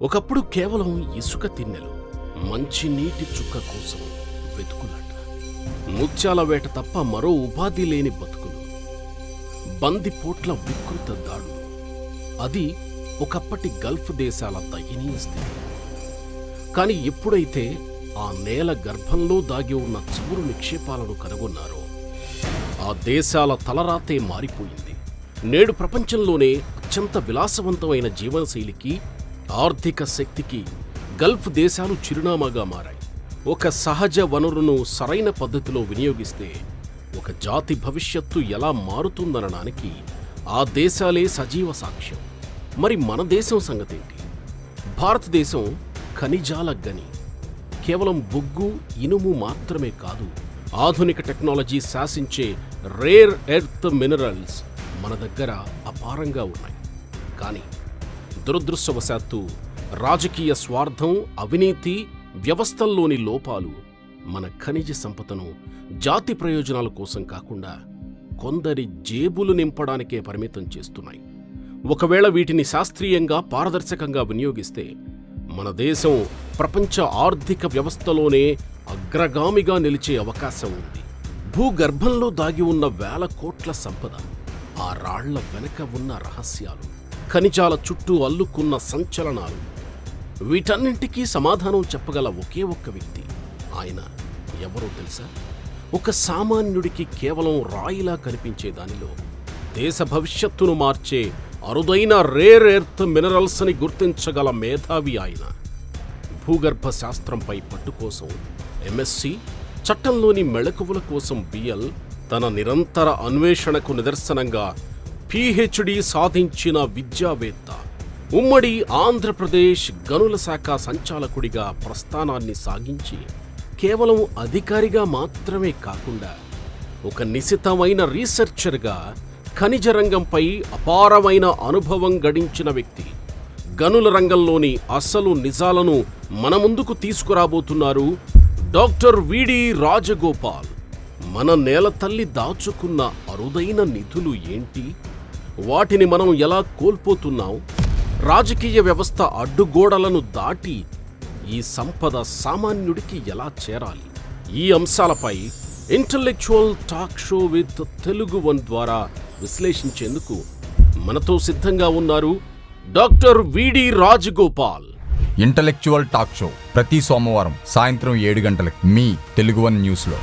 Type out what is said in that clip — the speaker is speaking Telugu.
ఒకప్పుడు కేవలం ఇసుక తిన్నెలు, మంచి నీటి చుక్క కోసం వెతుకులాట, ముత్యాల వేట తప్ప మరో ఉపాధి లేని బతుకులు, బందిపోట్ల వికృత దాడులు. అది ఒకప్పటి గల్ఫ్ దేశాల దయనీయ స్థితి. కాని ఎప్పుడైతే ఆ నేల గర్భంలో దాగి ఉన్న చమురు నిక్షేపాలను కనుగొన్నారో ఆ దేశాల తలరాతే మారిపోయింది. నేడు ప్రపంచంలోనే అత్యంత విలాసవంతమైన జీవనశైలికి, ఆర్థిక శక్తికి గల్ఫ్ దేశాలు చిరునామాగా మారాయి. ఒక సహజ వనరును సరైన పద్ధతిలో వినియోగిస్తే ఒక జాతి భవిష్యత్తు ఎలా మారుతుందనడానికి ఆ దేశాలే సజీవ సాక్ష్యం. మరి మన దేశం సంగతేంటి? భారతదేశం ఖనిజాల గని. కేవలం బొగ్గు, ఇనుము మాత్రమే కాదు, ఆధునిక టెక్నాలజీ శాసించే రేర్ ఎర్త్ మినరల్స్ మన దగ్గర అపారంగా ఉన్నాయి. కానీ దురదృష్టవశాత్తు రాజకీయ స్వార్థం, అవినీతి, వ్యవస్థల్లోని లోపాలు మన ఖనిజ సంపదను జాతి ప్రయోజనాల కోసం కాకుండా కొందరి జేబులు నింపడానికే పరిమితం చేస్తున్నాయి. ఒకవేళ వీటిని శాస్త్రీయంగా, పారదర్శకంగా వినియోగిస్తే మన దేశం ప్రపంచ ఆర్థిక వ్యవస్థలోనే అగ్రగామిగా నిలిచే అవకాశం ఉంది. భూగర్భంలో దాగి ఉన్న వేల కోట్ల సంపద, ఆ రాళ్ల వెనక ఉన్న రహస్యాలు, ఖనిజాల చుట్టూ అల్లుకున్న సంచలనాలు, వీటన్నింటికీ సమాధానం చెప్పగల ఒకే ఒక్క వ్యక్తి. ఆయన ఎవరో తెలుసా? ఒక సామాన్యుడికి కేవలం రాయిలా కనిపించే దానిలో దేశ భవిష్యత్తును మార్చే అరుదైన రేర్ ఎర్త్ మినరల్స్ ని గుర్తించగల మేధావి ఆయన. భూగర్భ శాస్త్రంపై పట్టు కోసం ఎంఎస్సి, చట్టంలోని మెళకువల కోసం బిఎల్, తన నిరంతర అన్వేషణకు నిదర్శనంగా పిహెచ్డి సాధించిన విద్యావేత్త, ఉమ్మడి ఆంధ్రప్రదేశ్ గనుల శాఖ సంచాలకుడిగా ప్రస్థానాన్ని సాగించి కేవలం అధికారిగా మాత్రమే కాకుండా ఒక నిశితమైన రీసెర్చర్గా ఖనిజ రంగంపై అపారమైన అనుభవం గడించిన వ్యక్తి. గనుల రంగంలోని అసలు నిజాలను మన ముందుకు తీసుకురాబోతున్నారు డాక్టర్ విడి రాజగోపాల్. మన నేల తల్లి దాచుకున్న అరుదైన నిధులు ఏంటి? వాటిని మనం ఎలా కోల్పోతున్నాం? రాజకీయ వ్యవస్థ అడ్డుగోడలను దాటి ఈ సంపద సామాన్యుడికి ఎలా చేరాలి? ఈ అంశాలపై intellectual talk show with Telugu one ద్వారా విశ్లేషించేందుకు మనతో సిద్ధంగా ఉన్నారు డాక్టర్ విడి రాజగోపాల్. ఇంటలెక్చువల్ టాక్ షో ప్రతి సోమవారం సాయంత్రం 7 గంటలకు మీ తెలుగు వన్ న్యూస్లో.